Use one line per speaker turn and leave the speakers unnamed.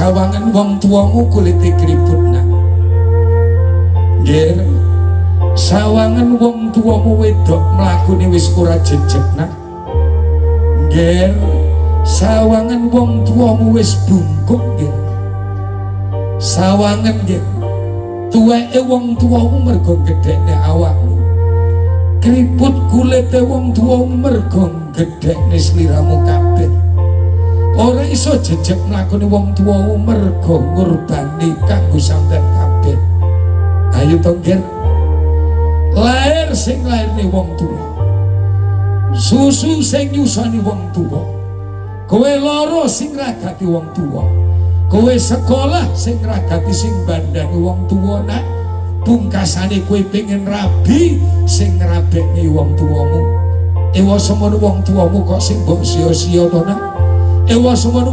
sawangan wong tuamu kulite keriput nak nggih sawangan wong tuamu wedok mlakune wis ora jejeg nak nggih sawangan wong tuamu wis bungkuk nggih sawangan nggih tuweke wong tuamu mergo gedhekne awakmu keriput kulite wong tuamu mergo gedhekne sliramu kabeh ora iso jejeg mlakune wong tuamu mergo ngurbani kanggo sampeyan kabeh ayo to nggih lair sing lairne wong tuwa susu sing nyusoni wong tuwa kowe loro sing ragati wong tuwa kowe sekolah sing ragati sing bandani wong tuwa nak pungkasane kowe pengen rabi sing ngrabekne wong tuamu ewa semono wong tuamu kok sing mbok sia-sia to nak ewa semono